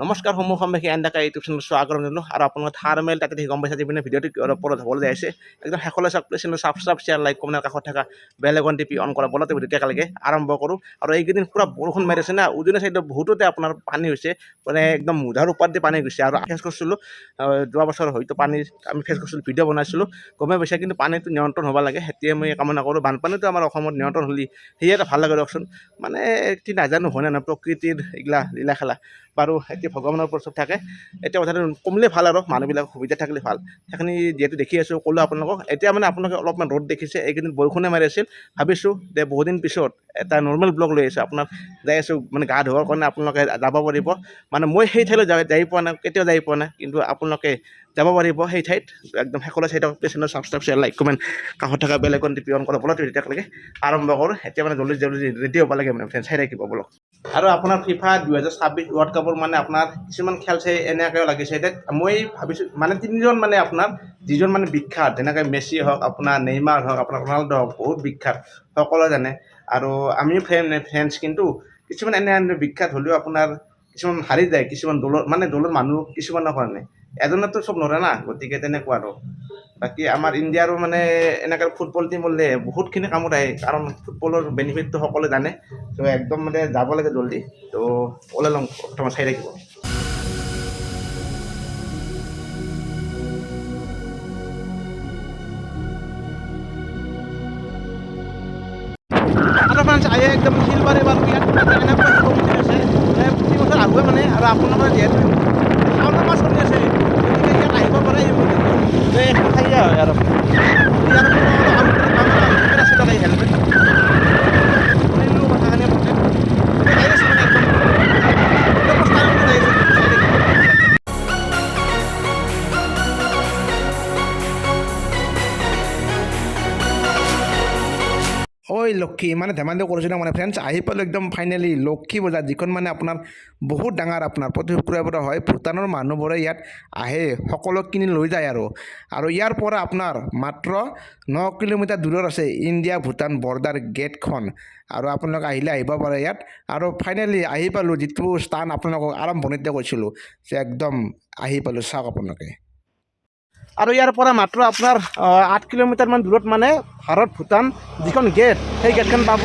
নমস্কাৰ সমূহসম্বেশী এণ্ডাকা YouTube channel স্বাগতম জনালোঁ আৰু আপোনালোকে থাৰ্মেল তাতে গম পাইছে যিপিনে ভিডিঅ'টো ওপৰত হ'বলৈ যাই আছে একদম শেষলৈ চাওক please channel subscribe share like কমেণ্টৰ কাষত থকা বেল আইকন টিপি অন কৰা বলতে ভিডিঅ'টো একেলগে আৰম্ভ কৰোঁ আৰু এইকেইদিন পুৰা বৰষুণ মাৰি আছে না উজনি ছাইডত বহুততে আপোনাৰ পানী হৈছে মানে একদম মুধাৰ ওপৰত দি পানী গৈছে আৰু ফেচ কৰিছিলোঁ যোৱা বছৰ হয়তো পানী আমি ফেচ কৰিছিলোঁ ভিডিঅ' বনাইছিলোঁ গমেই পাইছে কিন্তু পানীটো নিয়ন্ত্ৰণ হ'ব লাগে সেইটোৱে মই কামনা কৰোঁ বানপানীটো আমাৰ অসমত নিয়ন্ত্ৰণ হ'লে সেয়ে এটা ভাল লাগে দিয়কচোন মানে কি নাজানো হয় না প্ৰকৃতিৰ এইগিলা লীলা খেলা বাৰু এতিয়া ভগৱানৰ ওপৰত চব থাকে এতিয়া কথাটো কমিলে ভাল আৰু মানুহবিলাক সুবিধা থাকিলে ভাল সেইখিনি যিহেতু দেখি আছোঁ ক'লোঁ আপোনালোকক এতিয়া মানে আপোনালোকে অলপমান ৰ'দ দেখিছে এইকেইদিন বৰষুণে মাৰি আছিল ভাবিছোঁ যে বহুদিন পিছত এটা নৰ্মেল ব্লগ লৈ আছোঁ আপোনাক যাই আছোঁ মানে গা ধোৱাৰ কাৰণে আপোনালোকে যাব পাৰিব মানে মই সেই ঠাইলৈ যাই পোৱা নাই কেতিয়াও যাই পোৱা নাই কিন্তু আপোনালোকে যাব পাৰিব সেই ঠাইত একদম শেষলৈ চাই থাকক channel subscribe share like comment কাষত থকা বেল আইকন টিপি অন কৰা বলক তেতিয়ালৈকে আৰম্ভ কৰোঁ এতিয়া মানে জলদি জলদি ৰেডি হ'ব লাগে মানে ফ্ৰেণ্ড চাই থাকিব বলক আৰু আপোনাৰ ফিফা 2026 ৱৰ্ল্ড কাপৰ মানে আপোনাৰ কিছুমান খেল চাই এনেকৈ লাগিছে এতিয়া মই ভাবিছোঁ মানে তিনিজন মানে আপোনাৰ যিজন মানে বিখ্যাত যেনেকৈ মেছি হওক আপোনাৰ নেইমাৰ হওক আপোনাৰ ৰনাল্ডো হওক বহুত বিখ্যাত সকলোৱে জানে আৰু আমিও ফ্ৰেণ্ডছ কিন্তু কিছুমান এনে বিখ্যাত হ'লেও আপোনাৰ কিছুমান হাৰি যায় কিছুমান দলৰ মানুহ কিছুমানৰ কাৰণে এজনতো চব নৰে না গতিকে তেনেকুৱা আৰু বাকী আমাৰ ইণ্ডিয়াৰো মানে এনেকৈ ফুটবল টিম হ'লে বহুতখিনি কামত আহে কাৰণ ফুটবলৰ বেনিফিটটো সকলোৱে জানে তো একদম মানে যাব লাগে জলদি তো ওলাই লওঁ বৰ্তমান চাই থাকিব আৰু ফ্ৰেণ্ডছ আহে একদম শিলবাৰী বাৰু ইয়াত এনেকুৱা শিৱ মন্দিৰ আছে প্ৰতি বছৰ আহোঁ মানে আৰু আপোনালোকৰ যিহেতু শাওণ মাহ চলি আছে গতিকে ইয়াত আহিব পাৰে এই মন্দিৰটো এখন ঠাইয়ে হয় আৰু ইয়াৰ পৰা হেলমেট কথাখিনি মতে যাই আছোঁ মানে ঐ লক্ষী মানে ধেমালি কৰিছিলোঁ মানে ফ্ৰেণ্ডছ আহি পালোঁ একদম ফাইনেলি লক্ষী বজাৰ যিখন মানে আপোনাৰ বহুত ডাঙৰ আপোনাৰ প্ৰতি শুক্ৰবাৰে হয় ভূটানৰ মানুহবোৰে ইয়াত আহে সকলো কিনি লৈ যায় আৰু ইয়াৰ পৰা আপোনাৰ মাত্ৰ 9 কিলোমিটাৰ দূৰত আছে ইণ্ডিয়া ভূটান বৰ্ডাৰ গেটখন আৰু আপোনালোকে আহিব পাৰে ইয়াত আৰু ফাইনেলি আহি পালোঁ যিটো স্থান আপোনালোকক আৰম্ভণিতে কৈছিলোঁ যে একদম আহি পালোঁ চাওক আপোনালোকে আৰু ইয়াৰ পৰা মাত্ৰ আপোনাৰ 8 কিলোমিটাৰমান দূৰত মানে ভাৰত ভূটান যিখন গেট সেই গেটখন পাব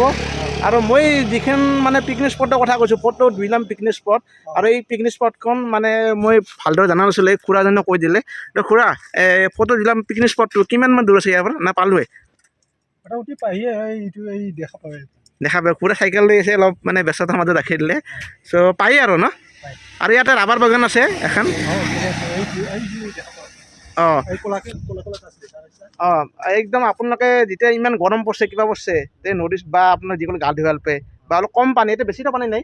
আৰু মই যিখন মানে পিকনিক স্পটৰ কথা কৈছোঁ ফটো দুইলাম পিকনিক স্পট আৰু এই পিকনিক স্পটখন মানে মই ভালদৰে জনা নাছিলোঁ এই খুৰাজনে কৈ দিলে তো খুৰা ফটো দিলাম পিকনিক স্পটটো কিমানমান দূৰ আছে ইয়াৰ পৰা না পালোৱে মোটামুটি পাহিয়ে এইটো এই দেখা পাবে দেখা পায় খুৰা চাইকেল লৈ আছে অলপ মানে ব্যস্ততাৰ মাজত ৰাখি দিলে চ' পায়েই আৰু ন আৰু ইয়াতে ৰাবাৰ বাগান আছে এখন অঁ অঁ একদম আপোনালোকে যেতিয়া ইমান গৰম পৰিছে কিবা পৰিছে এই নদীত বা আপোনাৰ যিকোনো গা ধুই ভাল পায় বা অলপ কম পানী এতিয়া বেছিটো পানী নাই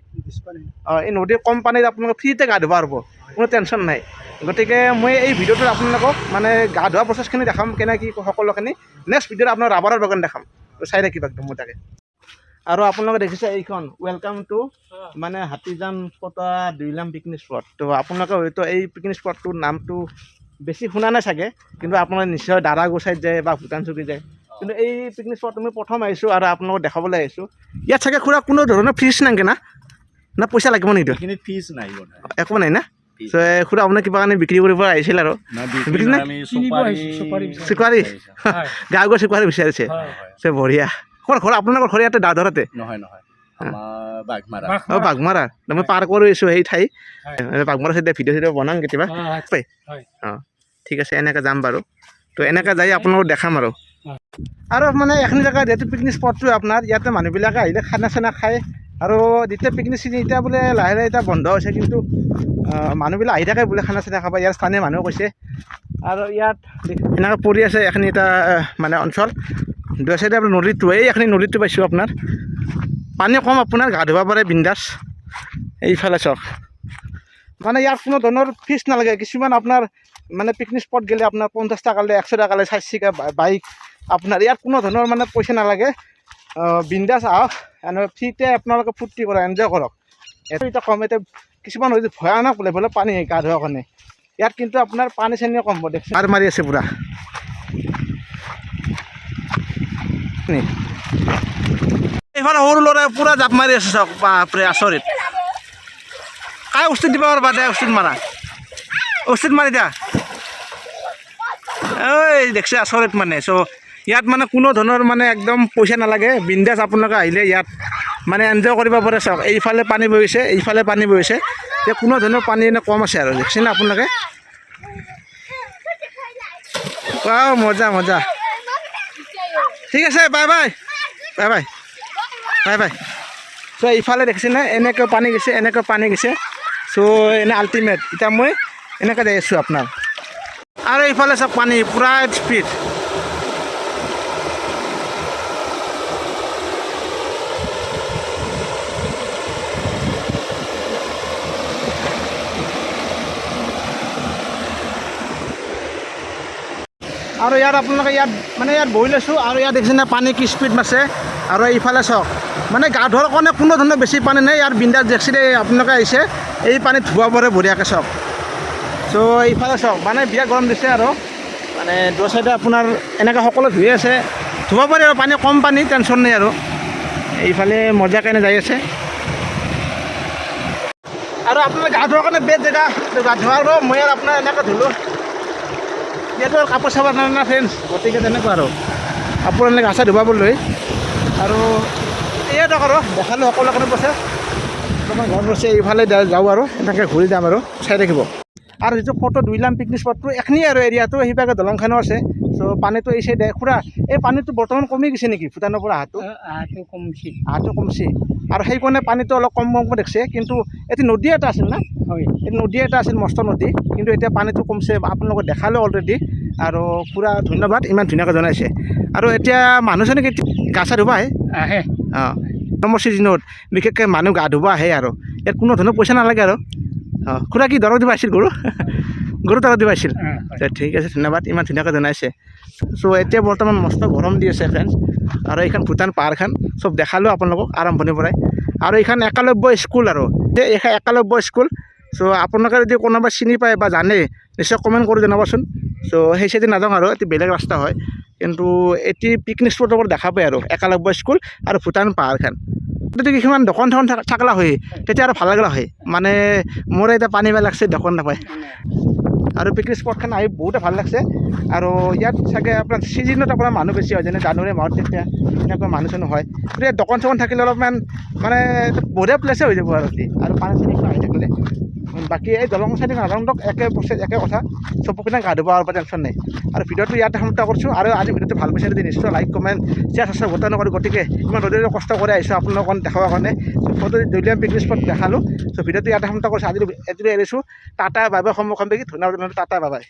অঁ এই নদীৰ কম পানীত আপোনালোকে ফ্ৰীতে গা ধুব পাৰিব কোনো টেনশ্যন নাই গতিকে মই এই ভিডিঅ'টোত আপোনালোকক মানে গা ধোৱা প্ৰচেছখিনি দেখাম কেনেকৈ কি সকলোখিনি নেক্সট ভিডিঅ'ত আপোনাৰ ৰাবাৰৰ বাগান দেখাম চাই থাকিব একদম মোৰ তাকে আৰু আপোনালোকে দেখিছে এইখন ৱেলকাম টু মানে হাতীজান পতা দুইলাম পিকনিক স্পট তো আপোনালোকে হয়তো এই পিকনিক স্পটটোৰ নামটো বেছি শুনা নাই চাগে কিন্তু আপোনালোকে নিশ্চয় দাৰাগো চাইড যায় বা ভূটান চকী যায় কিন্তু এই পিকনিক স্পটটো মই প্ৰথম আহিছোঁ আৰু আপোনালোকক দেখাবলৈ আহিছোঁ ইয়াত চাগে খুৰা কোনো ধৰণৰ ফিজ নাংগে না পইচা লাগিব নিদিওঁ এইখিনিত ফিজ নাই একো নাই না খুৰা আপোনাৰ কিবা কাৰণে বিক্ৰী কৰিব আহিছিল আৰু চুকুৱাৰী গাঁও গৈ চুকুৱাৰী বিচাৰিছে বঢ়িয়া ঘৰ আপোনালোকৰ ঘৰ ইয়াতে দাদৰতে নহয় অঁ বাঘমাৰা মই পাৰ কৰিছোঁ সেই ঠাই বাঘমাৰা চাইডে ভিডিঅ' বনাম কেতিয়াবা অঁ ঠিক আছে এনেকৈ যাম বাৰু তো এনেকৈ যাই আপোনালোকক দেখাম আৰু মানে এইখিনি জেগা যিহেতু পিকনিক স্পটটো আপোনাৰ ইয়াতে মানুহবিলাকে আহিলে খানা চানা খায় আৰু যেতিয়া পিকনিক চিজন এতিয়া বোলে লাহে লাহে এতিয়া বন্ধ হৈছে কিন্তু মানুহবিলাক আহি থাকে বোলে খানা চানা খাব ইয়াৰ স্থানীয় মানুহে কৈছে আৰু ইয়াত এনেকৈ পৰি আছে এইখিনি এটা মানে অঞ্চল দুই চাইডে আপোনাৰ নদীটো এইখিনি নদীটো পাইছোঁ আপোনাৰ পানী কম আপোনাৰ গা ধুব পাৰে বিন্দাছ এইফালে চাওক মানে ইয়াত কোনো ধৰণৰ ফিজ নালাগে কিছুমান আপোনাৰ মানে পিকনিক স্পট গ'লে আপোনাৰ 50 টকা লৈ 100 টকা লৈ 4 চকীয়া বাইক আপোনাৰ ইয়াত কোনো ধৰণৰ মানে পইচা নালাগে বিন্দাছ আহক ফ্ৰীতে আপোনালোকে ফূৰ্তি কৰক এনজয় কৰক এইটো এতিয়া কম এতিয়া কিছুমান হৈছে ভয়ানক লেভেলৰ পানী গা ধোৱাৰ কাৰণে ইয়াত কিন্তু আপোনাৰ পানী চানীও কম দেখি মাৰ মাৰি আছে পূৰা এইফালে সৰু ল'ৰাই পূৰা জাপ মাৰি আছে চাওক বাপৰে আচৰিত কাই উচিত দিব পাৰবা দে উচিত মাৰা উচিত মাৰি দিয়া ঐ দেখছে আচৰিত মানে চ' ইয়াত মানে কোনো ধৰণৰ মানে একদম পইচা নালাগে বিন্দাছ আপোনালোকে আহিলে ইয়াত মানে এনজয় কৰিব পাৰে চাওক এইফালে পানী বহিছে এইফালে পানী বহিছে যে কোনো ধৰণৰ পানী এনে কম আছে আৰু দেখছে না আপোনালোকে মজা মজা ঠিক আছে bye bye bye bye bye bye চ' ইফালে দেখিছে না এনেকৈ পানী গৈছে চ' এনে আল্টিমেট এতিয়া মই এনেকৈ যাই আছোঁ আপোনাৰ আৰু এইফালে চাওক পানী পূৰা স্পীড আৰু ইয়াত আপোনালোকে ইয়াত বহি লৈছোঁ আৰু ইয়াত দেখিছে পানী কি স্পীড মাছে আৰু এইফালে চাওক মানে গা ধোৱাৰ কাৰণে কোনো ধৰণৰ বেছি পানী নাই ইয়াৰ বিন্দাছ জেক্সিতে আপোনালোকে আহিছে এই পানীত ধোৱা পৰে বঢ়িয়াকৈ চাওক চ' এইফালে চাওক মানে বিৰাট গৰম দিছে আৰু মানে দু চাইডে আপোনাৰ এনেকৈ সকলো ধুই আছে ধুব পাৰি আৰু পানী কম পানী টেনশ্যন নাই আৰু এইফালে মজাকৈ যাই আছে আৰু আপোনাৰ গা ধোৱাৰ কাৰণে বেষ্ট জেগা গা ধোৱাৰ মই আৰু আপোনাৰ এনেকৈ ধুলোঁ ইয়াতো আৰু কাপোৰ চাব না ফ্ৰেণ্ডছ গতিকে তেনেকুৱা আৰু কাপোৰ এনেকৈ গা চা ধুবাবলৈ আৰু এয়াই দিয়ক আৰু দেখালোঁ সকলোকে কৈছে তোমাৰ ঘৰত গৈছে এইফালে যাওঁ আৰু এনেকৈ ঘূৰি যাম আৰু চাই থাকিব আৰু যিটো ফটো দুইলাম পিকনিক স্পটটো এখনি আৰু এৰিয়াটো সিভাগে দলংখনো আছে চ' পানীটো এই চাইডে খুৰা এই পানীটো বৰ্তমান কমি গৈছে নেকি ভূটানৰ পৰা আহাটো কমছি আৰু সেইকাৰণে পানীটো অলপ কমকৈ দেখিছে কিন্তু এটি নদী এটা আছিল না হয় এই নদী এটা আছিল মস্ত নদী কিন্তু এতিয়া পানীটো কমছে আপোনালোকক দেখালোঁ অলৰেডি আৰু পুৰা ধন্যবাদ ইমান ধুনীয়াকৈ জনাইছে আৰু এতিয়া মানুহজনে গা চা ধুব আহে অঁ গৰমৰ ছিজনত বিশেষকৈ মানুহ গা ধুব আহে আৰু ইয়াত কোনো ধৰণৰ পইচা নালাগে আৰু অঁ খুৰা কি দৰৱ দিব আহিছিল গৰু দৰৱ দিব আহিছিল ঠিক আছে ধন্যবাদ ইমান ধুনীয়াকৈ জনাইছে চ' এতিয়া বৰ্তমান মস্ত গৰম দি আছে ফ্ৰেণ্ডছ আৰু এইখন ভূটান পাহাৰখন চব দেখালোঁ আপোনালোকক আৰম্ভণিৰ পৰাই আৰু এইখন একলব্য স্কুল আৰু এইখন একলব্য স্কুল চ' আপোনালোকে যদি কোনোবা চিনি পায় বা জানে নিশ্চয় কমেণ্ট কৰি জনাবচোন চ' সেই চাইডে নাযাওঁ আৰু এটি বেলেগ ৰাস্তা হয় কিন্তু এটি পিকনিক স্পটৰ পৰা দেখা পায় আৰু একলব্য স্কুল আৰু ভূটান পাহাৰখন যদি কিছুমান দোকান থাকলা হয় তেতিয়া আৰু ভাল লাগিলা হয় মানে মোৰ এতিয়া পানী বেয়া লাগছে দোকান নাপায় আৰু পিকনিক স্পটখন আহি বহুতে ভাল লাগছে আৰু ইয়াত চাগে আপোনাৰ ছিজনত আপোনাৰ মানুহ বেছি হয় যেনে জানুৱাৰী মাহত তেতিয়া এনেকুৱা মানুহ চানুহ হয় গতিকে দোকান চোকান থাকিলে অলপমান মানে বঢ়িয়া প্লেচে হৈ যাব আৰু পানী চানী আহি থাকিলে বাকী এই দলং চাইডে নাজানো একে কথা চবকেইটা গা ধুব আৰু টেনশ্যন নাই আৰু ভিডিঅ'টো ইয়াতে সমাপ্ত কৰিছোঁ আৰু আজি ভিডিঅ'টো ভাল পাইছে যদি নিশ্চয় লাইক কমেণ্ট শ্বেয়াৰ চাবস্ক্ৰাইব গোটেই নকৰি গতিকে ইমান ৰ'দে কষ্ট কৰি আহিছোঁ আপোনালোকক দেখাবৰ কাৰণে ফটো দুইলাম পিকনিক স্পট দেখালোঁ চ' ভিডিঅ'টো ইয়াতে সমাপ্ত কৰিছোঁ আজি এৰিছোঁ টাটা বাই বাই সন্মুখীন দেখি ধন্যবাদ টাটা বাই বাই